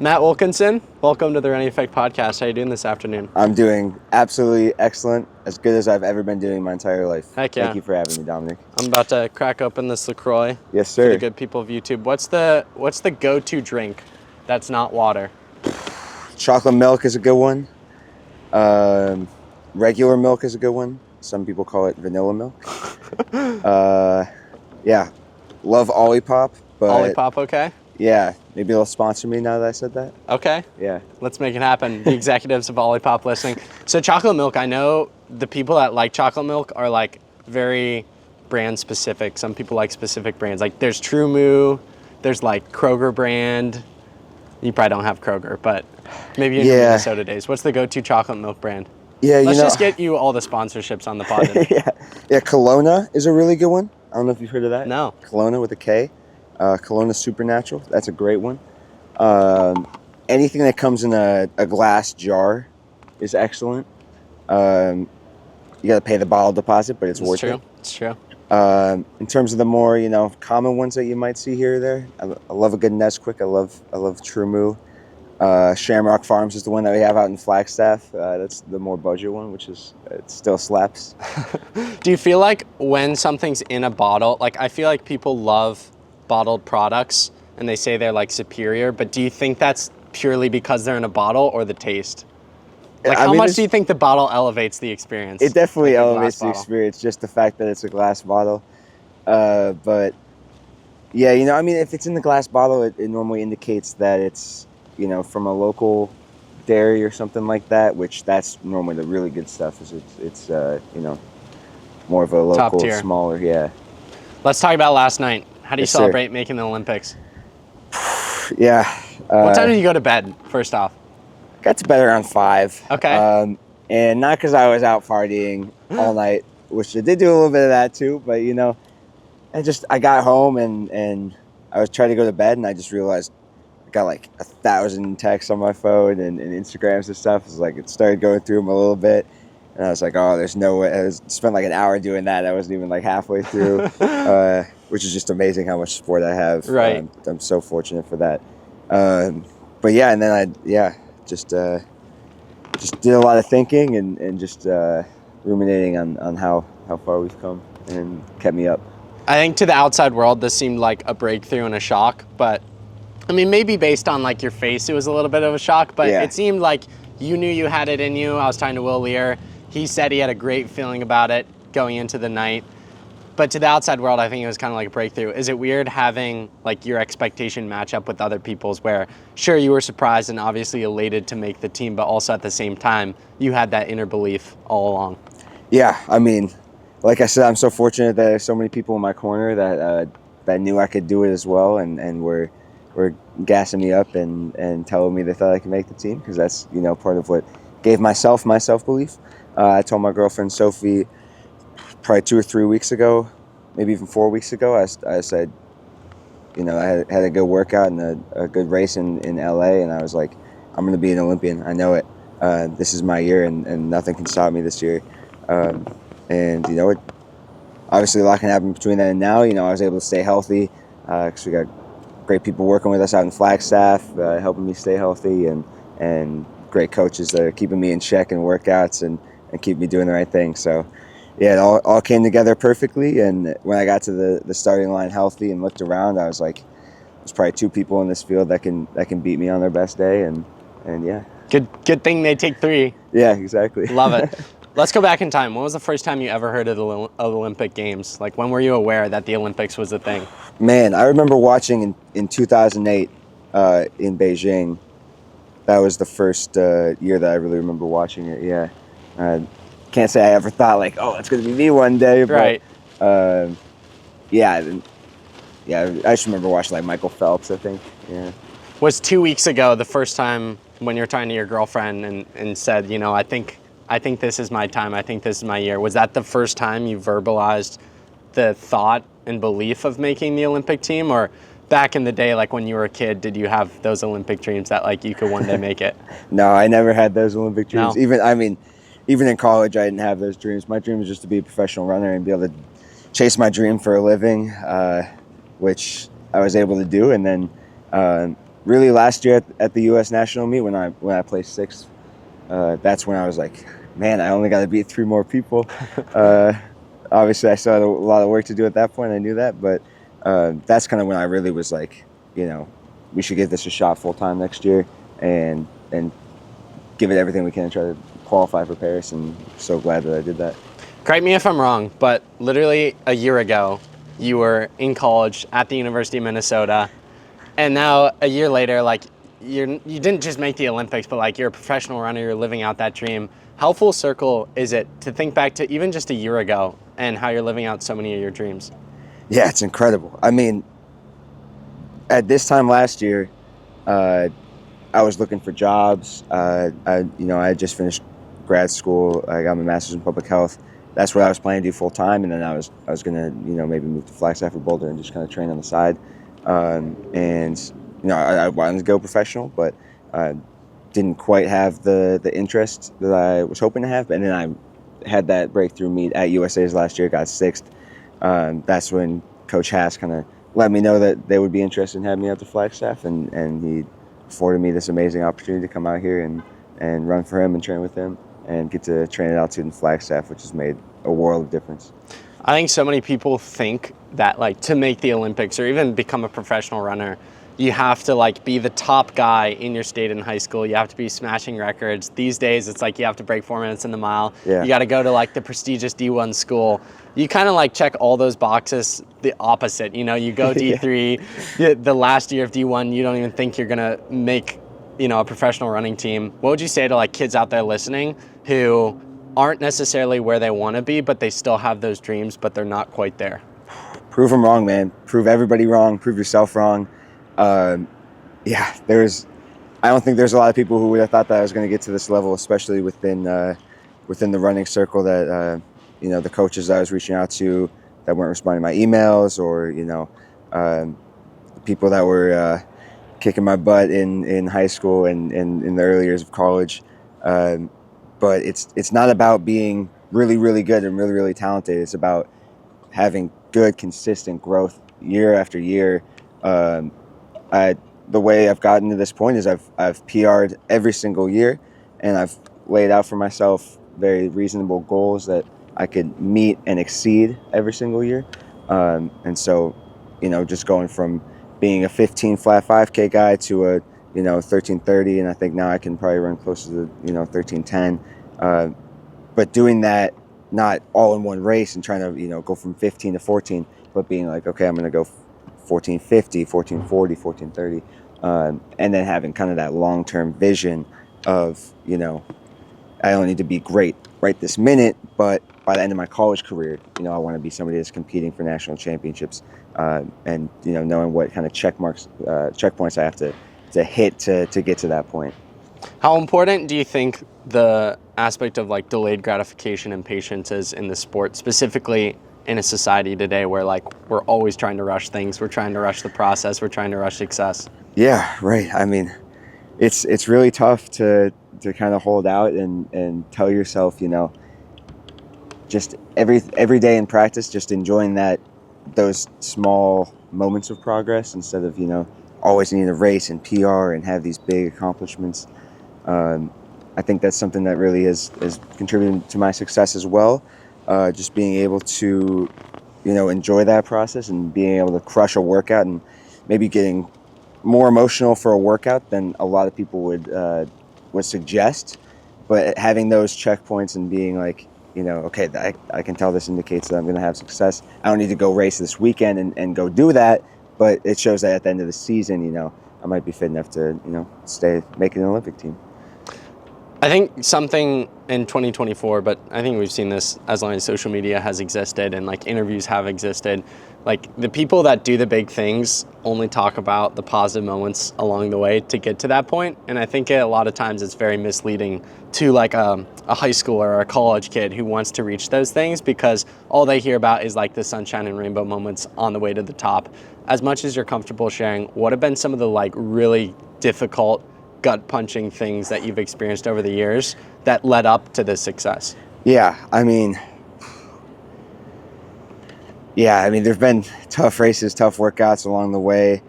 Matt Wilkinson, welcome to the Running Effect Podcast. How are you doing this afternoon? I'm doing absolutely excellent, as good as I've ever been doing my entire life. Heck yeah. Thank you for having me, Dominic. I'm about to crack open this LaCroix. Yes, For sir. the good people of YouTube. What's the go-to drink that's not water? Chocolate milk is a good one. Regular milk is a good one. Some people call it vanilla milk. Yeah, love Olipop. But Olipop, okay? yeah, maybe they'll sponsor me now that I said that. Okay. Yeah. Let's make it happen. The executives of Olipop listening. So chocolate milk, I know the people that like chocolate milk are like very brand specific. Some people like specific brands. Like there's True Moo, there's like Kroger brand. You probably don't have Kroger, but maybe in your Minnesota days. What's the go-to chocolate milk brand? Yeah, Let's just get you all the sponsorships on the pod. yeah, Kelowna is a really good one. I don't know if you've heard of that. No. Kelowna with a K. Kelowna Supernatural. That's a great one. Anything that comes in a glass jar is excellent. You got to pay the bottle deposit, but it's worth it. It's true. In terms of the more common ones that you might see here or there, I love a good Nesquik. I love True Moo. Shamrock Farms is the one that we have out in Flagstaff. That's the more budget one, which is it still slaps. Do you feel like when something's in a bottle, like I feel like people love bottled products and they say they're like superior, but do you think that's purely because they're in a bottle or the taste? Like how much do you think the bottle elevates the experience? It definitely elevates the experience, just the fact that it's a glass bottle. But yeah, if it's in the glass bottle, it normally indicates that it's from a local dairy or something like that, which that's normally the really good stuff. Is it's more of a local, top tier, smaller. Yeah. Let's talk about last night. How do you celebrate sir. making the Olympics? Yeah. What time did you go to bed, first off? Got to bed around 5. Okay. And not because I was out partying all night, which I did do a little bit of that too, but I got home and I was trying to go to bed and I just realized I got like 1,000 texts on my phone and Instagrams and stuff. It started going through them a little bit. And I was like, oh, there's no way. I spent like an hour doing that. I wasn't even like halfway through, which is just amazing how much support I have. Right. I'm so fortunate for that. But yeah, and then I just did a lot of thinking and just ruminating on how far we've come and kept me up. I think to the outside world, this seemed like a breakthrough and a shock, but I mean, maybe based on like your face, it was a little bit of a shock, but It seemed like you knew you had it in you. I was talking to Will Lear. He said he had a great feeling about it going into the night. But to the outside world, I think it was kind of like a breakthrough. Is it weird having like your expectation match up with other people's where, sure, you were surprised and obviously elated to make the team, but also at the same time, you had that inner belief all along? Yeah, I mean, like I said, I'm so fortunate that there's so many people in my corner that knew I could do it as well and were gassing me up and telling me they thought I could make the team, because that's part of what gave my self-belief. I told my girlfriend Sophie probably 2 or 3 weeks ago, maybe even 4 weeks ago, I said, I had a good workout and a good race in LA, and I was like, I'm going to be an Olympian. I know it. This is my year, and nothing can stop me this year. And obviously a lot can happen between then and now. I was able to stay healthy because we got great people working with us out in Flagstaff, helping me stay healthy, and great coaches that are keeping me in check in workouts and keep me doing the right thing. So yeah, it all came together perfectly. And when I got to the starting line healthy and looked around, I was like, there's probably 2 people in this field that can beat me on their best day. And yeah. Good thing they take 3. Yeah, exactly. Love it. Let's go back in time. When was the first time you ever heard of the Olympic Games? Like, when were you aware that the Olympics was a thing? Man, I remember watching in 2008 in Beijing. That was the first year that I really remember watching it, yeah. Can't say I ever thought, like, oh, it's going to be me one day. But, right. Yeah, I just remember watching, like, Michael Phelps, I think, yeah. Was 2 weeks ago the first time when you were talking to your girlfriend and said, I think this is my time, I think this is my year. Was that the first time you verbalized the thought and belief of making the Olympic team? Or back in the day, like when you were a kid, did you have those Olympic dreams that like you could one day make it? No, I never had those Olympic dreams. No. Even in college, I didn't have those dreams. My dream was just to be a professional runner and be able to chase my dream for a living, which I was able to do. And then really last year at the U.S. National meet when I placed sixth, that's when I was like, man, I only got to beat 3 more people. Obviously, I still had a lot of work to do at that point. I knew that, but that's kind of when I really was like, we should give this a shot full time next year and give it everything we can and try to qualify for Paris. And so glad that I did that. Correct me if I'm wrong, but literally a year ago, you were in college at the University of Minnesota, and now a year later, like you didn't just make the Olympics, but like you're a professional runner, you're living out that dream. How full circle is it to think back to even just a year ago and how you're living out so many of your dreams? Yeah, it's incredible. I mean, at this time last year, I was looking for jobs. I had just finished grad school. I got my master's in public health. That's what I was planning to do full time, and then I was gonna maybe move to Flagstaff or Boulder and just kind of train on the side. I wanted to go professional, but didn't quite have the interest that I was hoping to have. And then I had that breakthrough meet at USA's last year, got sixth. That's when Coach Haas kind of let me know that they would be interested in having me out to Flagstaff, and he afforded me this amazing opportunity to come out here and run for him and train with him and get to train at altitude in Flagstaff, which has made a world of difference. I think so many people think that like to make the Olympics or even become a professional runner, you have to like be the top guy in your state in high school. You have to be smashing records. These days, it's like you have to break 4 minutes in the mile. Yeah. You got to go to like the prestigious D1 school. You kind of like check all those boxes the opposite. You go D3, the last year of D1, you don't even think you're going to make, a professional running team. What would you say to like kids out there listening who aren't necessarily where they want to be, but they still have those dreams, but they're not quite there? Prove them wrong, man. Prove everybody wrong. Prove yourself wrong. I don't think there's a lot of people who would have thought that I was going to get to this level, especially within the running circle that, the coaches I was reaching out to that weren't responding to my emails, or, the people that were kicking my butt in high school and in the early years of college. But it's not about being really, really good and really, really talented. It's about having good, consistent growth year after year. The way I've gotten to this point is I've PR'd every single year, and I've laid out for myself very reasonable goals that I could meet and exceed every single year. And so, just going from being a 15 flat 5K guy to a 13:30, and I think now I can probably run closer to 13:10. But doing that not all in one race and trying to go from 15 to 14, but being like, okay, I'm going to go 14:50, 14:40, 14:30, and then having kind of that long-term vision of I don't need to be great right this minute, but by the end of my college career, I want to be somebody that's competing for national championships, and knowing what kind of checkpoints I have to hit to get to that point. How important do you think the aspect of like delayed gratification and patience is in the sport, specifically in a society today where like we're always trying to rush things, we're trying to rush the process, we're trying to rush success? Yeah, right. I mean, it's really tough to kind of hold out and tell yourself, just every day in practice, just enjoying those small moments of progress instead of, always needing to race and PR and have these big accomplishments. I think that's something that really is contributing to my success as well. Just being able to, enjoy that process and being able to crush a workout and maybe getting more emotional for a workout than a lot of people would suggest. But having those checkpoints and being like, okay, I can tell this indicates that I'm going to have success. I don't need to go race this weekend and go do that. But it shows that at the end of the season, I might be fit enough to, stay making an Olympic team. I think something in 2024, but I think we've seen this as long as social media has existed and like interviews have existed. Like the people that do the big things only talk about the positive moments along the way to get to that point. And I think a lot of times it's very misleading to like a high schooler or a college kid who wants to reach those things because all they hear about is like the sunshine and rainbow moments on the way to the top. As much as you're comfortable sharing, what have been some of the like really difficult gut-punching things that you've experienced over the years that led up to this success? Yeah, I mean, there've been tough races, tough workouts along the way.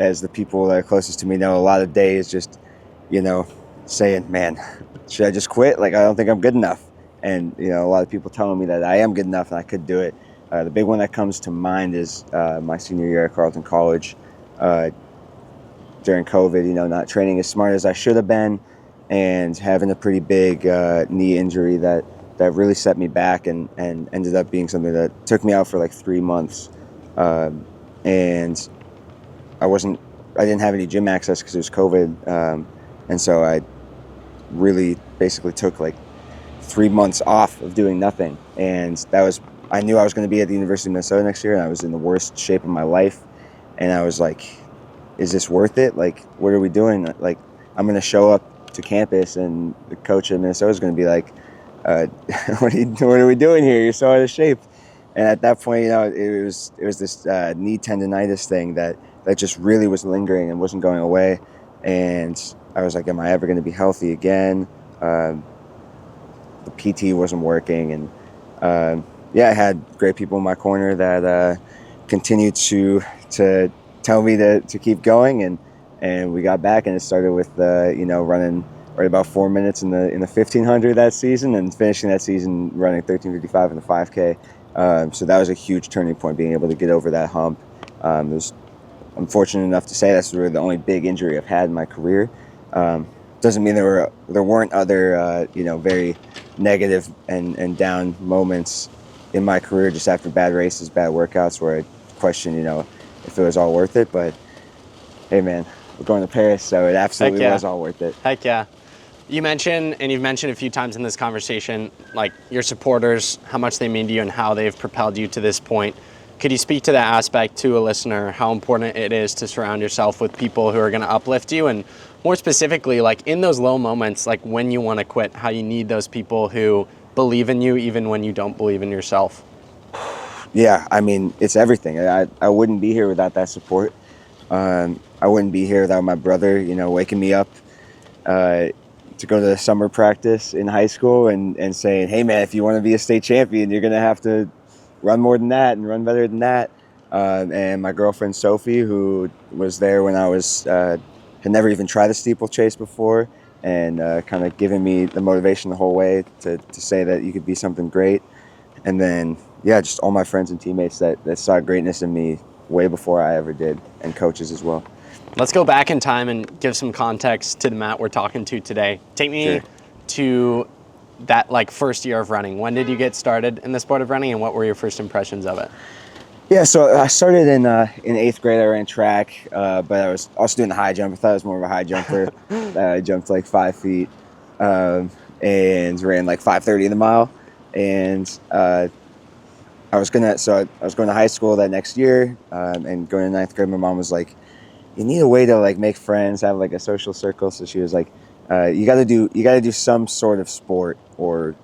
as the people that are closest to me know, a lot of days just, saying, man, should I just quit? Like, I don't think I'm good enough. And, a lot of people telling me that I am good enough and I could do it. The big one that comes to mind is my senior year at Carleton College. During COVID, not training as smart as I should have been, and having a pretty big knee injury that really set me back and ended up being something that took me out for like 3 months. And I didn't have any gym access because it was COVID. And so I really basically took like 3 months off of doing nothing. And I knew I was going to be at the University of Minnesota next year, and I was in the worst shape of my life. And I was like, is this worth it? Like, what are we doing? Like, I'm going to show up to campus and the coach at Minnesota is going to be like, what are we doing here? You're so out of shape. And at that point, it was this knee tendonitis thing that just really was lingering and wasn't going away. And I was like, am I ever going to be healthy again? The PT wasn't working. And I had great people in my corner that continued to tell me to keep going, and we got back, and it started with running right about 4 minutes in the 1500 that season, and finishing that season running 13:55 in the 5K. So that was a huge turning point, being able to get over that hump. I'm fortunate enough to say that's really the only big injury I've had in my career. Doesn't mean there weren't other very negative and down moments in my career just after bad races, bad workouts, where I question if it was all worth it. But hey, man, we're going to Paris, so it absolutely was all worth it. Heck yeah. You mentioned, and you've mentioned a few times in this conversation, like your supporters, how much they mean to you and how they've propelled you to this point. Could you speak to that aspect to a listener, how important it is to surround yourself with people who are going to uplift you? And more specifically, like in those low moments, like when you want to quit, how you need those people who believe in you even when you don't believe in yourself? Yeah, I mean, it's everything. I wouldn't be here without that support. I wouldn't be here without my brother, waking me up to go to the summer practice in high school and saying, hey, man, if you want to be a state champion, you're going to have to run more than that and run better than that. And my girlfriend, Sophie, who was there when I had never even tried a steeplechase before, and kind of giving me the motivation the whole way to say that you could be something great. And then, just all my friends and teammates that saw greatness in me way before I ever did, and coaches as well. Let's go back in time and give some context to the Matt we're talking to today. Take me to that first year of running. When did you get started in the sport of running, and what were your first impressions of it? Yeah, so I started in 8th grade. I ran track, but I was also doing the high jump. I thought I was more of a high jumper. I jumped 5 feet and ran 5:30 in the mile. And I was going to high school that next year, and going to 9th grade. My mom was like, you need a way to make friends, have a social circle. So she was like, you got to do some sort of sport or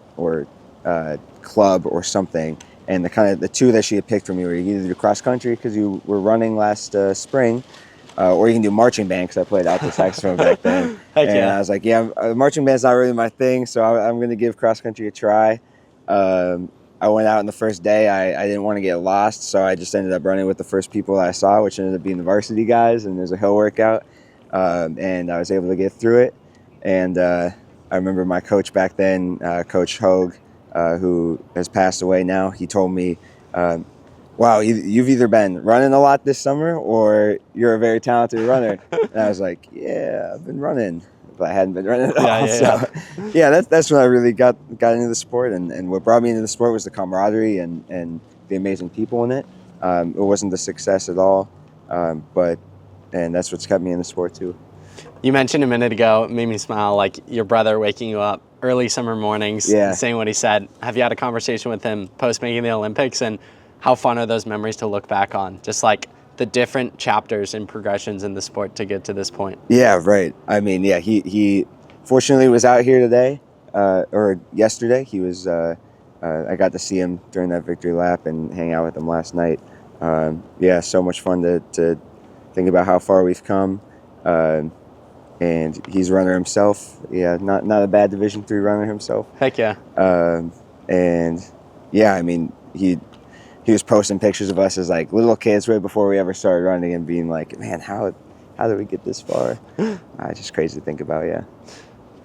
club or something. And the two that she had picked for me were, you either do cross country because you were running last spring, or you can do marching band because I played alto saxophone back then. I was like, marching band's not really my thing, so I'm going to give cross country a try. I went out on the first day. I didn't want to get lost, so I just ended up running with the first people I saw, which ended up being the varsity guys, and there's a hill workout, and I was able to get through it. And I remember my coach back then, Coach Hogue, who has passed away now, he told me, wow, you've either been running a lot this summer or you're a very talented runner. And I was like, yeah, I've been running, but I hadn't been running at all. That's when I really got into the sport. And what brought me into the sport was the camaraderie and the amazing people in it. It wasn't the success at all, and that's what's kept me in the sport too. You mentioned a minute ago, it made me smile, your brother waking you up early summer mornings, saying what he said. Have you had a conversation with him post making the Olympics, and how fun are those memories to look back on? Just the different chapters and progressions in the sport to get to this point. Yeah, right. I mean, he fortunately was out here today, or yesterday. He was, I got to see him during that victory lap and hang out with him last night. So much fun to think about how far we've come. And he's a runner himself. Not a bad Division III runner himself. Heck yeah. I mean, he was posting pictures of us as little kids right before we ever started running, and being like, man, how how did we get this far? It's just crazy to think about, yeah.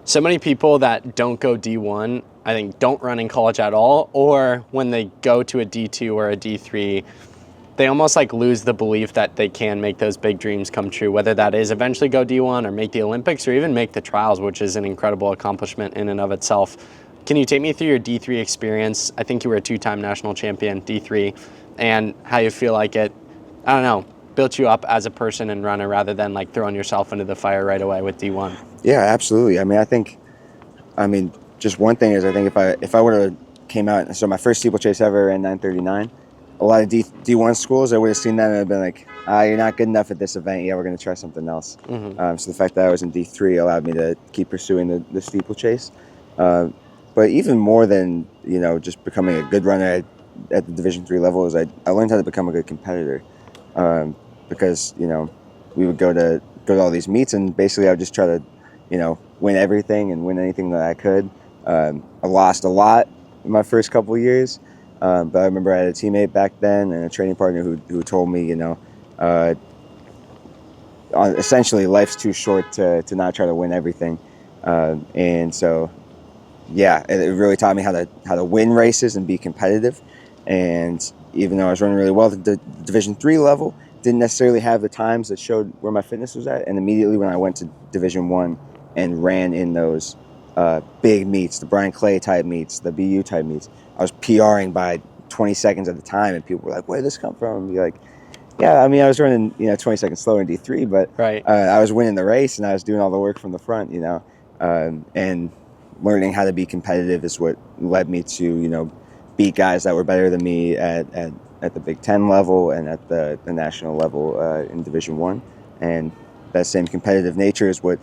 So many people that don't go D1, I think, don't run in college at all, or when they go to a D2 or a D3, they almost like lose the belief that they can make those big dreams come true, whether that is eventually go D1 or make the Olympics or even make the trials, which is an incredible accomplishment in and of itself. Can you take me through your D3 experience? I think you were a 2-time national champion, D3, and how you feel like it, I don't know, built you up as a person and runner rather than like throwing yourself into the fire right away with D1. Yeah, absolutely. I mean, just one thing is I think if I would have came out, so my first steeplechase ever ran 9:39, a lot of D1 schools, I would have seen that and I'd been like, you're not good enough at this event. Yeah, we're going to try something else. Mm-hmm. So the fact that I was in D3 allowed me to keep pursuing the steeplechase. But even more than, just becoming a good runner at the Division III level is I learned how to become a good competitor. Because, we would go to all these meets and basically I would just try to, win everything and win anything that I could. I lost a lot in my first couple of years. But I remember I had a teammate back then and a training partner who told me, essentially life's too short to not try to win everything. And so, yeah, it really taught me how to win races and be competitive. And even though I was running really well at the Division III level, didn't necessarily have the times that showed where my fitness was at. And immediately when I went to Division I and ran in those big meets, the Brian Clay type meets, the BU type meets, I was PRing by 20 seconds at the time, and people were like, "Where did this come from?" And be like, "Yeah, I mean, I was running 20 seconds slower in D3, but right. I was winning the race, and I was doing all the work from the front, and learning how to be competitive is what led me to beat guys that were better than me at the Big Ten level and at the national level in Division I, and that same competitive nature is what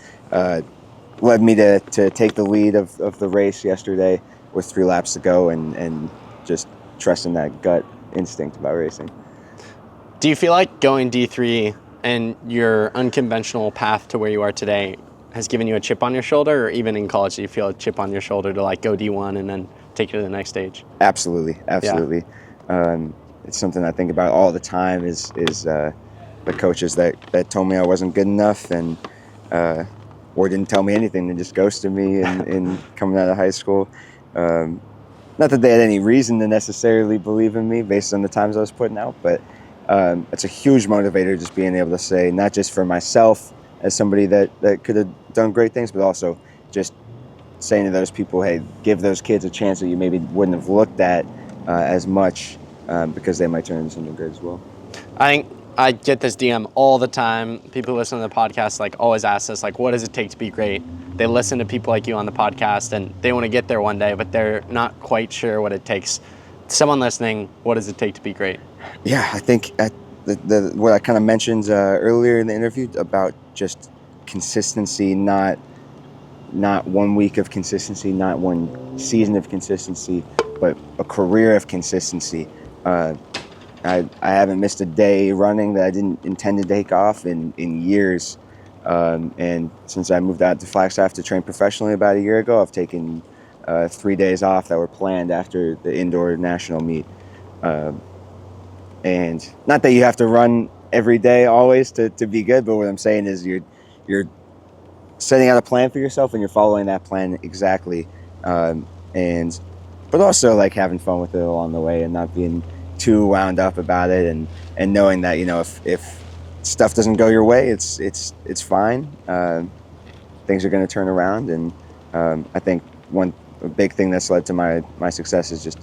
led me to take the lead of the race yesterday with 3 laps to go and just trusting that gut instinct about racing. Do you feel like going D3 and your unconventional path to where you are today has given you a chip on your shoulder, or even in college, do you feel a chip on your shoulder to like go D1 and then take you to the next stage? Absolutely. Yeah. It's something I think about all the time is the coaches that told me I wasn't good enough and or didn't tell me anything and just ghosted me in coming out of high school. Not that they had any reason to necessarily believe in me based on the times I was putting out, but it's a huge motivator just being able to say, not just for myself as somebody that could have done great things, but also just saying to those people, hey, give those kids a chance that you maybe wouldn't have looked at as much because they might turn into something great as well. I think I get this DM all the time. People who listen to the podcast always ask us, what does it take to be great? They listen to people like you on the podcast and they want to get there one day, but they're not quite sure what it takes. Someone listening, what does it take to be great? Yeah, I think what I kind of mentioned earlier in the interview about just consistency, not 1 week of consistency, not 1 season of consistency, but a career of consistency. I haven't missed a day running that I didn't intend to take off in years. And since I moved out to Flagstaff to train professionally about a year ago, I've taken 3 days off that were planned after the indoor national meet. And not that you have to run every day always to be good, but what I'm saying is you're setting out a plan for yourself and you're following that plan exactly. But also having fun with it along the way and not being too wound up about it and knowing that, if stuff doesn't go your way, it's fine. Things are going to turn around. And I think a big thing that's led to my success is just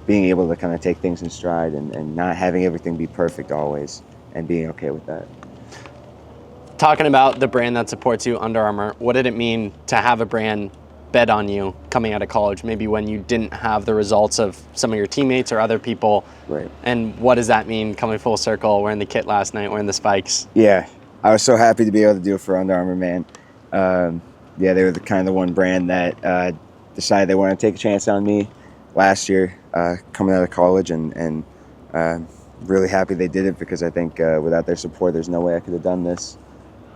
being able to kind of take things in stride and not having everything be perfect always and being okay with that. Talking about the brand that supports you, Under Armour, what did it mean to have a brand bet on you coming out of college, maybe when you didn't have the results of some of your teammates or other people? Right. And what does that mean coming full circle, wearing the kit last night, wearing the spikes? Yeah, I was so happy to be able to do it for Under Armour, man. They were the one brand that decided they wanted to take a chance on me last year coming out of college, and really happy they did it because I think without their support, there's no way I could have done this.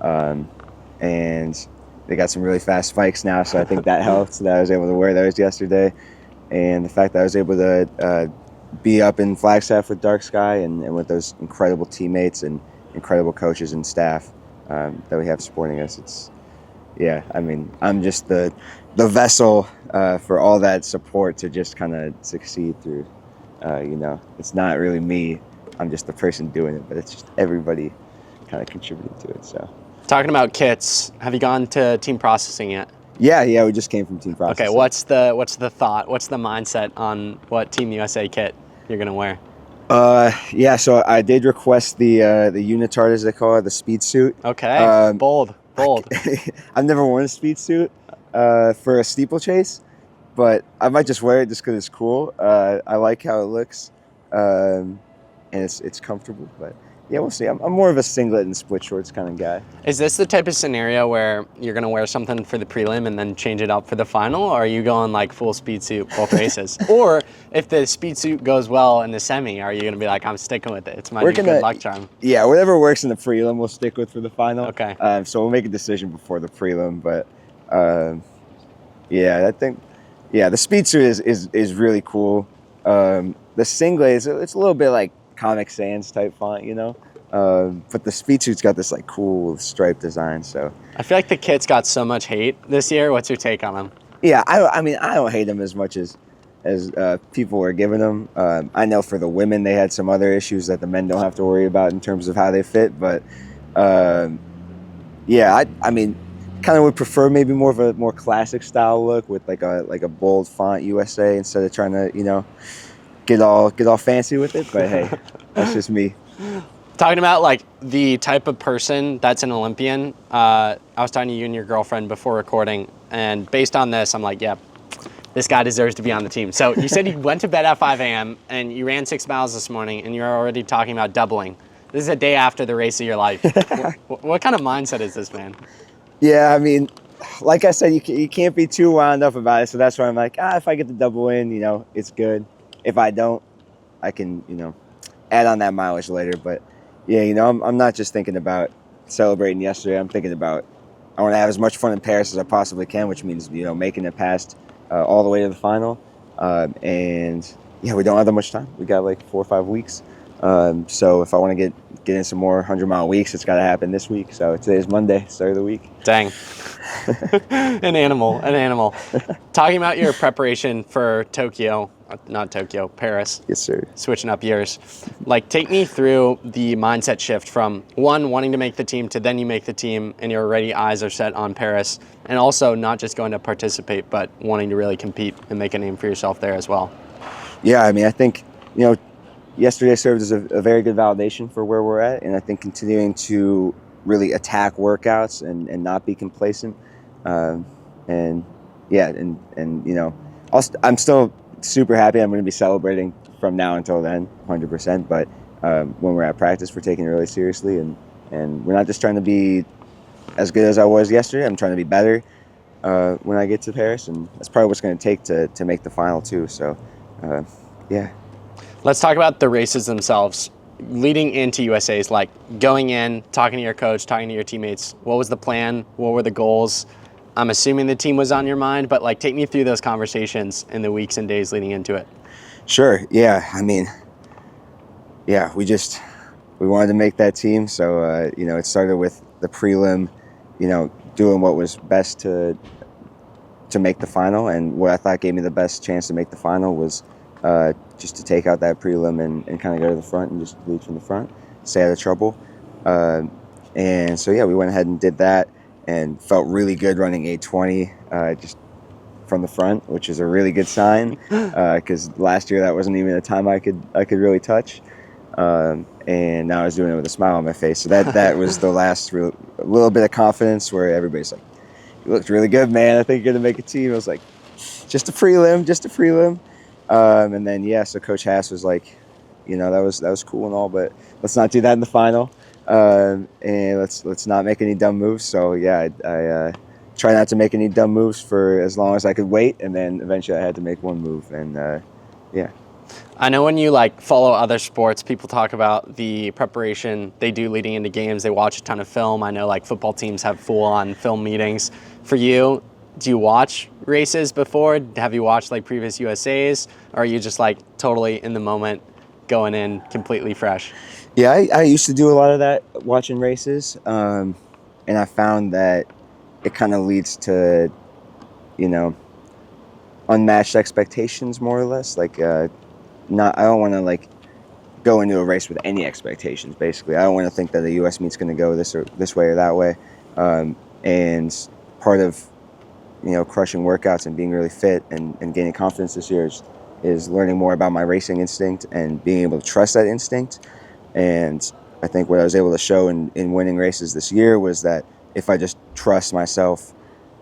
And they got some really fast spikes now, so I think that helped that I was able to wear those yesterday. And the fact that I was able to be up in Flagstaff with Dark Sky and with those incredible teammates and incredible coaches and staff that we have supporting us. It's, yeah, I mean, I'm just the vessel for all that support to just kind of succeed through. It's not really me. I'm just the person doing it, but it's just everybody kind of contributing to it. So, talking about kits, have you gone to team processing yet? Yeah, we just came from team processing. Okay, what's the thought? What's the mindset on what Team USA kit you're gonna wear? So I did request the unitard, as they call it, the speed suit. Okay, bold. I've never worn a speed suit for a steeplechase, but I might just wear it just because it's cool. I like how it looks, and it's comfortable. But yeah, we'll see. I'm more of a singlet and split shorts kind of guy. Is this the type of scenario where you're gonna wear something for the prelim and then change it up for the final, or are you going like full speed suit both races? Or if the speed suit goes well in the semi, are you gonna be like, I'm sticking with it? It's my new good luck charm. Yeah, whatever works in the prelim, we'll stick with for the final. Okay. So we'll make a decision before the prelim, but I think the speed suit is really cool. The singlet it's a little bit like Comic Sans type font, but the speed suit's got this like cool stripe design. So I feel like the kit's got so much hate this year. What's your take on them? Yeah, I mean I don't hate them as much as people were giving them. I know for the women they had some other issues that the men don't have to worry about in terms of how they fit, but I mean kind of would prefer maybe more of a more classic style look with like a bold font USA instead of trying to get all fancy with it. But hey, that's just me. Talking about like the type of person that's an Olympian, I was talking to you and your girlfriend before recording, and based on this, I'm like, yeah, this guy deserves to be on the team. So you said you went to bed at 5 a.m. and you ran 6 miles this morning, and you're already talking about doubling. This is a day after the race of your life. What kind of mindset is this, man? Yeah, I mean, like I said, you can't be too wound up about it. So that's why I'm like, if I get the double in, it's good. If I don't, I can, add on that mileage later. But yeah, I'm not just thinking about celebrating yesterday. I'm thinking about I want to have as much fun in Paris as I possibly can, which means making it past all the way to the final. And yeah, we don't have that much time. We got like 4 or 5 weeks. So if I want to get in some more 100-mile weeks, it's got to happen this week. So today's Monday, start of the week. Dang. An animal. Talking about your preparation for Paris. Yes, sir. Switching up years. Like, take me through the mindset shift from one, wanting to make the team, to then you make the team and your already eyes are set on Paris. And also not just going to participate, but wanting to really compete and make a name for yourself there as well. Yeah, I mean, I think, yesterday served as a very good validation for where we're at. And I think continuing to really attack workouts and not be complacent. I'm still super happy. I'm going to be celebrating from now until then, 100%. But when we're at practice, we're taking it really seriously, and we're not just trying to be as good as I was yesterday. I'm trying to be better when I get to Paris, and that's probably what's going to take to make the final too. So, yeah. Let's talk about the races themselves. Leading into USA's, like going in, talking to your coach, talking to your teammates. What was the plan? What were the goals? I'm assuming the team was on your mind, but like take me through those conversations in the weeks and days leading into it. Sure. Yeah. I mean, yeah, we wanted to make that team. So, it started with the prelim, doing what was best to make the final. And what I thought gave me the best chance to make the final was just to take out that prelim and kind of go to the front and just lead from the front, stay out of trouble. And so, yeah, we went ahead and did that and felt really good running 8:20 just from the front, which is a really good sign because last year that wasn't even a time I could really touch. And now I was doing it with a smile on my face. So that was the last little bit of confidence where everybody's like, you looked really good, man. I think you're going to make a team. I was like, just a prelim. And then, yeah, so Coach Haas was like, that was cool and all, but let's not do that in the final. And let's not make any dumb moves. So, yeah, I try not to make any dumb moves for as long as I could wait. And then eventually I had to make one move. And, yeah. I know when you follow other sports, people talk about the preparation they do leading into games. They watch a ton of film. I know football teams have full-on film meetings. For you, do you watch races before? Have you watched previous USAs? Or are you just totally in the moment, going in completely fresh? Yeah, I used to do a lot of that, watching races. and I found that it kind of leads to, you know, unmatched expectations, more or less. Like, I don't want to like go into a race with any expectations. Basically, I don't want to think that the U.S. meet's going to go this way or that way. And part of, you know, crushing workouts and being really fit and gaining confidence this year is learning more about my racing instinct and being able to trust that instinct. And I think what I was able to show in winning races this year was that if I just trust myself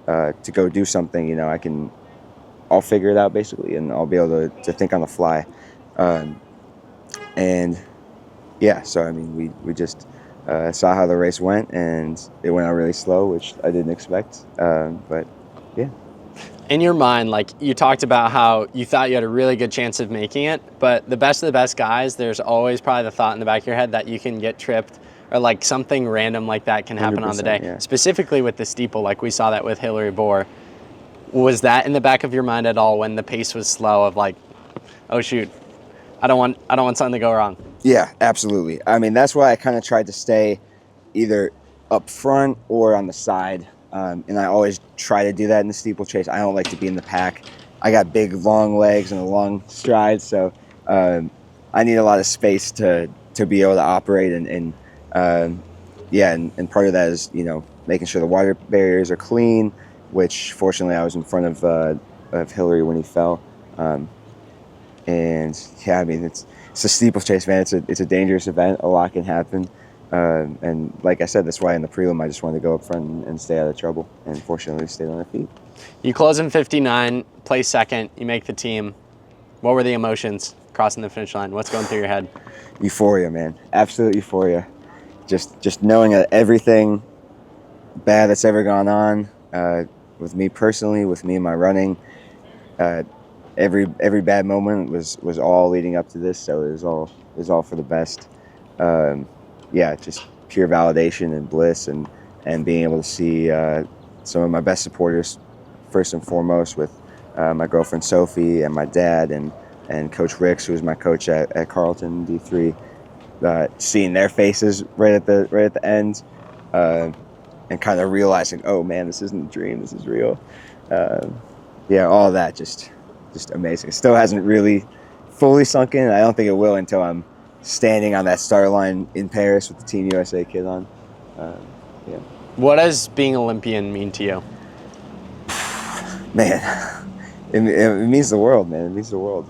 to go do something, you know, I'll figure it out basically, and I'll be able to think on the fly. And yeah, so I mean, we just saw how the race went, and it went out really slow, which I didn't expect. But yeah. In your mind, like you talked about how you thought you had a really good chance of making it, but the best of the best guys, there's always probably the thought in the back of your head that you can get tripped or like something random like that can happen on the day. Yeah. Specifically with the steeple, like we saw that with Hillary Bohr. Was that in the back of your mind at all when the pace was slow of like, oh shoot, I don't want something to go wrong? Yeah, absolutely. I mean, that's why I kind of tried to stay either up front or on the side. And I always try to do that in the steeplechase. I don't like to be in the pack. I got big, long legs and a long stride, so I need a lot of space to be able to operate. And part of that is, you know, making sure the water barriers are clean, which fortunately I was in front of Hillary when he fell. And yeah, I mean, it's a steeplechase, man. It's a dangerous event. A lot can happen. And like I said, that's why in the prelim I just wanted to go up front and stay out of trouble. And fortunately, we stayed on our feet. You close in 59, place second, you make the team. What were the emotions crossing the finish line? What's going through your head? Euphoria, man. Absolute euphoria. Just knowing that everything bad that's ever gone on with me personally, with me and my running, every bad moment was all leading up to this. So it was all for the best. Yeah, just pure validation and bliss, and being able to see some of my best supporters, first and foremost with my girlfriend Sophie and my dad and Coach Rooks, who was my coach at Carleton D3, seeing their faces right at the end, and kind of realizing, oh man, this isn't a dream, this is real. Yeah, all of that just amazing. It still hasn't really fully sunk in. I don't think it will until I'm standing on that start line in Paris with the Team USA kit on. Yeah. What does being Olympian mean to you? Man, it means the world, man. It means the world.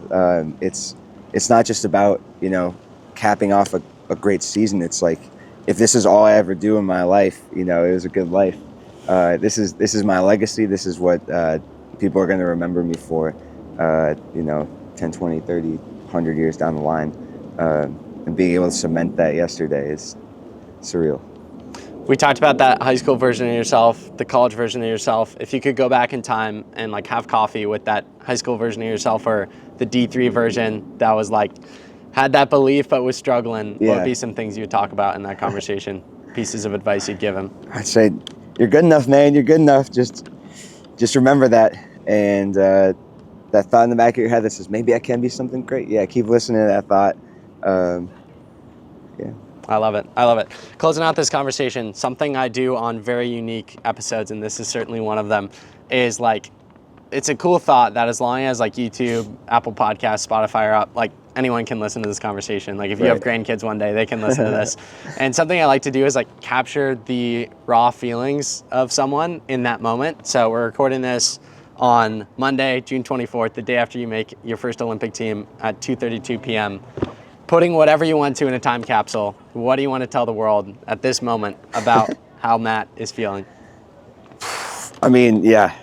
It's not just about, you know, capping off a great season. It's like, if this is all I ever do in my life, you know, it was a good life. This is my legacy. This is what people are going to remember me for, you know, 10, 20, 30, 100 years down the line. And being able to cement that yesterday is surreal. We talked about that high school version of yourself, the college version of yourself. If you could go back in time and like have coffee with that high school version of yourself, or the D3 version that was like, had that belief but was struggling, what would be some things you would talk about in that conversation? Pieces of advice you'd give him? I'd say, you're good enough, man. You're good enough. Just remember that. And that thought in the back of your head that says, maybe I can be something great. Yeah, keep listening to that thought. Yeah. I love it. Closing out this conversation, something I do on very unique episodes, and this is certainly one of them, is like, it's a cool thought that as long as like YouTube, Apple Podcasts, Spotify are up, like anyone can listen to this conversation. Like if you have grandkids one day, they can listen to this. And something I like to do is like capture the raw feelings of someone in that moment. So we're recording this on Monday, June 24th, the day after you make your first Olympic team at 2:32 p.m. Putting whatever you want to in a time capsule, what do you want to tell the world at this moment about how Matt is feeling? I mean, yeah,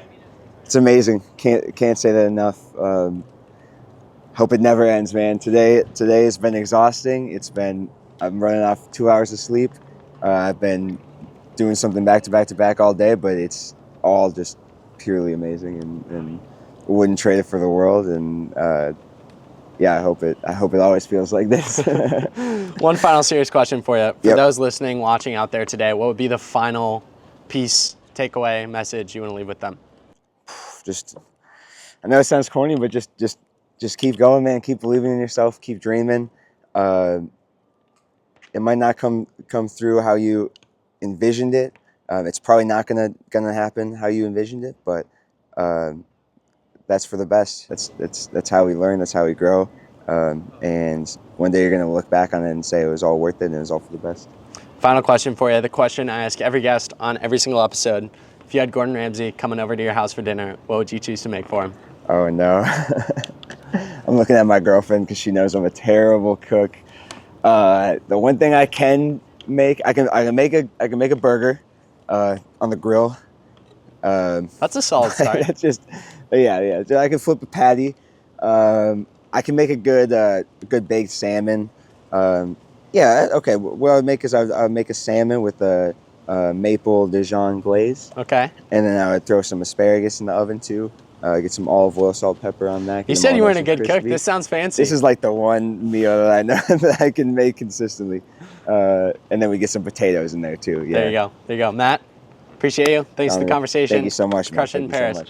it's amazing. Can't say that enough. Hope it never ends, man. Today has been exhausting. I'm running off 2 hours of sleep. I've been doing something back to back all day, but it's all just purely amazing, and wouldn't trade it for the world. And yeah, I hope it always feels like this. One final serious question for you. For those listening, watching out there today, what would be the final piece, takeaway, message you want to leave with them? I know it sounds corny, but just keep going, man. Keep believing in yourself. Keep dreaming. It might not come through how you envisioned it, It's probably not gonna happen how you envisioned it, but that's for the best. That's how we learn. That's how we grow. And one day you're gonna look back on it and say it was all worth it and it was all for the best. Final question for you. The question I ask every guest on every single episode. If you had Gordon Ramsay coming over to your house for dinner, what would you choose to make for him? Oh no. I'm looking at my girlfriend because she knows I'm a terrible cook. The one thing I can make, I can make a burger on the grill. That's a solid start. That's just, yeah. I can flip a patty. I can make a good baked salmon. Okay. What I would make is I would make a salmon with a maple Dijon glaze. Okay. And then I would throw some asparagus in the oven too. Get some olive oil, salt, pepper on that. You said you weren't a good cook. This sounds fancy. This is like the one meal that I know that I can make consistently. And then we get some potatoes in there too. Yeah. There you go. Matt, appreciate you. Thanks for the conversation. Thank you so much, man. Crushing in Paris.